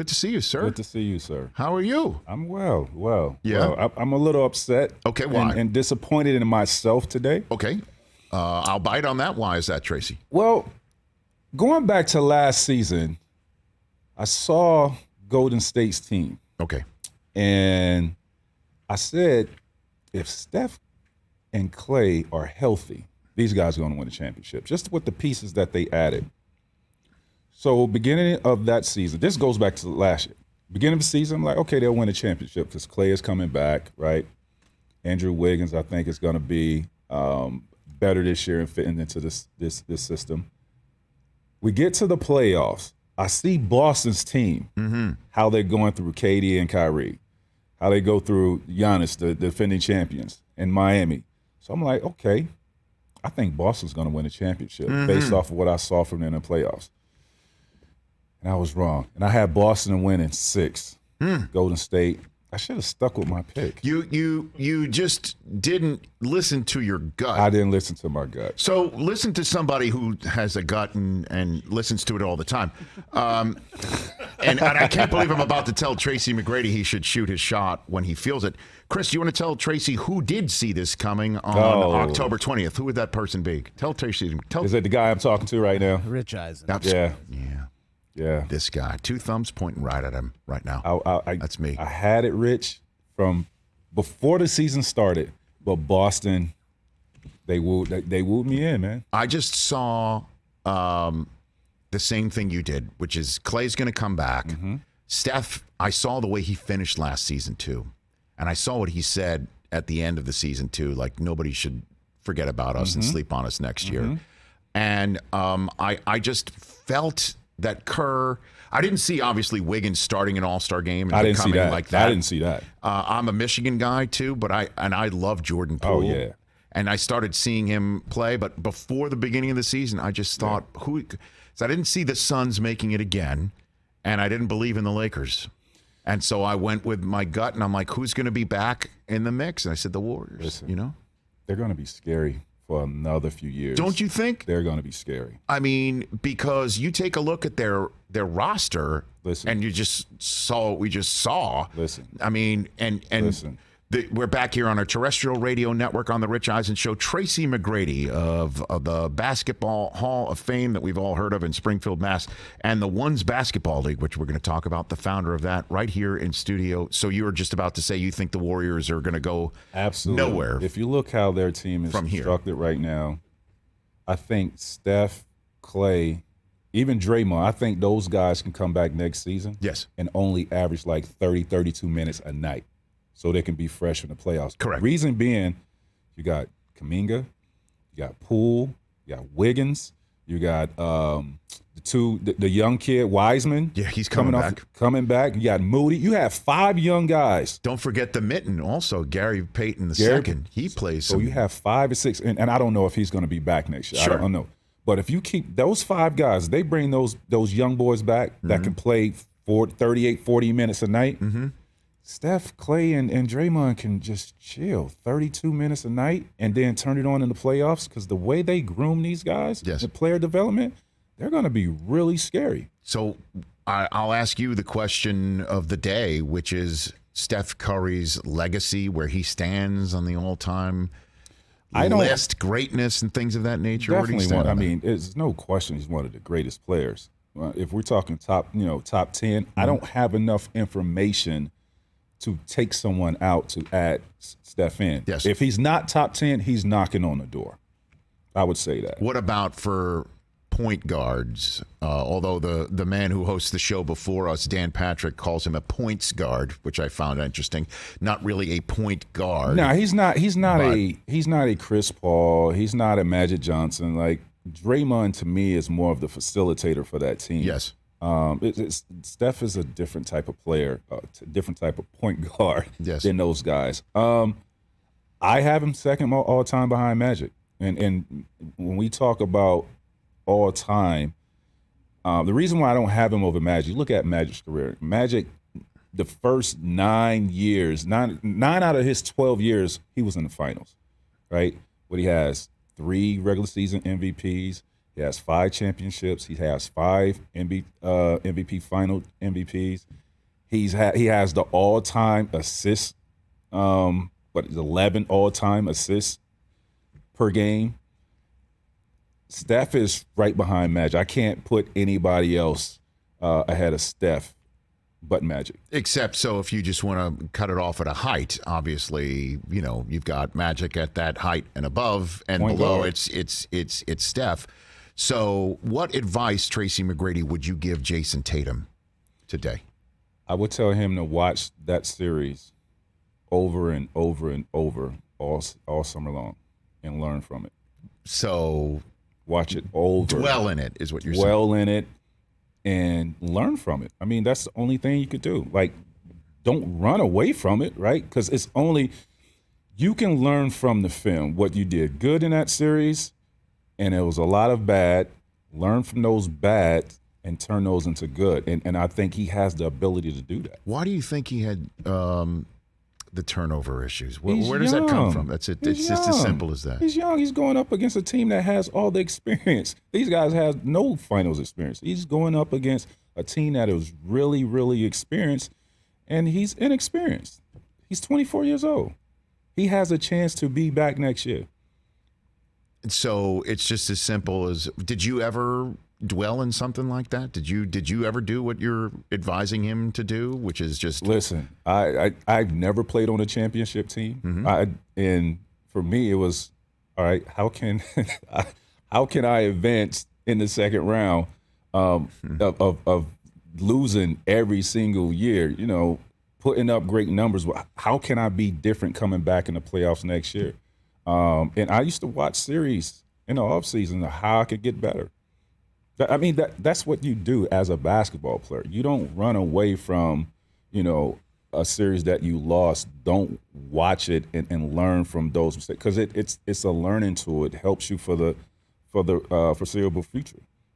good to see you, sir. Good to see you, sir. How are you? I'm well. Yeah? Well, I'm a little upset. Okay, why? And disappointed in myself today. Okay. I'll bite on that. Why is that, Tracy? Well, going back to last season, I saw Golden State's team. Okay. And I said, if Steph and Clay are healthy, these guys are going to win a championship, just with the pieces that they added. So beginning of that season, this goes back to last year. Beginning of the season, I'm like, okay, they'll win a championship because Clay is coming back, right? Andrew Wiggins, I think, is going to be better this year and fitting into this system. We get to the playoffs. I see Boston's team, how they're going through KD and Kyrie, how they go through Giannis, the defending champions, in Miami. So I'm like, okay, I think Boston's going to win a championship based off of what I saw from them in the playoffs. And I was wrong. And I had Boston winning 6. Golden State. I should have stuck with my pick. You just didn't listen to your gut. I didn't listen to my gut. So listen to somebody who has a gut and listens to it all the time. And I can't believe I'm about to tell Tracy McGrady he should shoot his shot when he feels it. Chris, do you want to tell Tracy who did see this coming on October 20th? Who would that person be? Tell Tracy. Is it the guy I'm talking to right now? Rich Eisen. Yeah. This guy. 2 thumbs pointing right at him right now. That's me. I had it, Rich, from before the season started, but Boston, they wooed me in, man. I just saw the same thing you did, which is Clay's going to come back. Steph, I saw the way he finished last season, too. And I saw what he said at the end of the season, too, like nobody should forget about us and sleep on us next year. And I just felt that Kerr, I didn't see obviously Wiggins starting an All-Star game and I didn't see that. like that. I didn't see that. I'm a Michigan guy too, but I love Jordan Poole. Oh yeah. And I started seeing him play, but before the beginning of the season, I just thought so I didn't see the Suns making it again, and I didn't believe in the Lakers. And so I went with my gut, and I'm like, who's going to be back in the mix? And I said the Warriors. Listen, they're going to be scary for another few years. Don't you think? They're going to be scary. I mean, because you take a look at their roster, and you just saw what we just saw. Listen. I mean, and listen. We're back here on our terrestrial radio network on the Rich Eisen Show. Tracy McGrady of the Basketball Hall of Fame that we've all heard of in Springfield, Mass., and the Ones Basketball League, which we're going to talk about, the founder of that, right here in studio. So you were just about to say you think the Warriors are going to go absolutely nowhere. If you look how their team is constructed right now, I think Steph, Clay, even Draymond, I think those guys can come back next season and only average like 30, 32 minutes a night, so they can be fresh in the playoffs. Correct. Reason being, you got Kuminga, you got Poole, you got Wiggins, you got the young kid Wiseman. Yeah, he's coming back. You got Moody. You have 5 young guys. Don't forget the mitten also, Gary Payton II. He plays. So you have 5 or 6, and I don't know if he's going to be back next year. Sure. I don't know. But if you keep those 5 guys, they bring those young boys back that can play 38, 40 minutes a night. Steph, Clay, and Draymond can just chill 32 minutes a night and then turn it on in the playoffs, because the way they groom these guys, the player development, they're going to be really scary. So I'll ask you the question of the day, which is Steph Curry's legacy, where he stands on the all-time list, greatness and things of that nature. Definitely there's no question he's one of the greatest players. If we're talking top 10, I don't have enough information to take someone out to add Steph in. Yes. If he's not top 10, he's knocking on the door. I would say that. What about for point guards? Although the man who hosts the show before us, Dan Patrick, calls him a points guard, which I found interesting. Not really a point guard. No, he's not a Chris Paul. He's not a Magic Johnson. Like, Draymond to me is more of the facilitator for that team. Yes. Steph is a different type of player, different type of point guard than those guys. I have him second all time behind Magic. And when we talk about all time, the reason why I don't have him over Magic, look at Magic's career. Magic, the first 9 years, nine out of his 12 years, he was in the finals, right? But he has 3 regular season MVPs. He has 5 championships. He has 5 MVP final MVPs. He has the all-time assists, 11 all-time assists per game. Steph is right behind Magic. I can't put anybody else ahead of Steph but Magic. Except so if you just want to cut it off at a height, obviously, you've got Magic at that height and above, and Point below guard. it's Steph. So what advice, Tracy McGrady, would you give Jayson Tatum today? I would tell him to watch that series over and over and over all summer long and learn from it. So watch it over. Dwell in it is what you're saying. Dwell in it and learn from it. I mean, that's the only thing you could do. Like, don't run away from it, right? Because it's only you can learn from the film what you did good in that series, and it was a lot of bad. Learn from those bad and turn those into good. And I think he has the ability to do that. Why do you think he had the turnover issues? Where He's does that come young. from? That's it. He's It's just as simple as that. He's young. He's going up against a team that has all the experience. These guys have no finals experience. He's going up against a team that is really, really experienced, and he's inexperienced. He's 24 years old. He has a chance to be back next year. So it's just as simple as, did you ever dwell in something like that? Did you ever do what you're advising him to do, which is just listen? I've never played on a championship team, and for me it was all right. How can I advance in the second round of losing every single year? Putting up great numbers. How can I be different coming back in the playoffs next year? And I used to watch series in the offseason of how I could get better. I mean, that's what you do as a basketball player. You don't run away from, a series that you lost. Don't watch it and learn from those mistakes, because it's a learning tool. It helps you for the foreseeable future.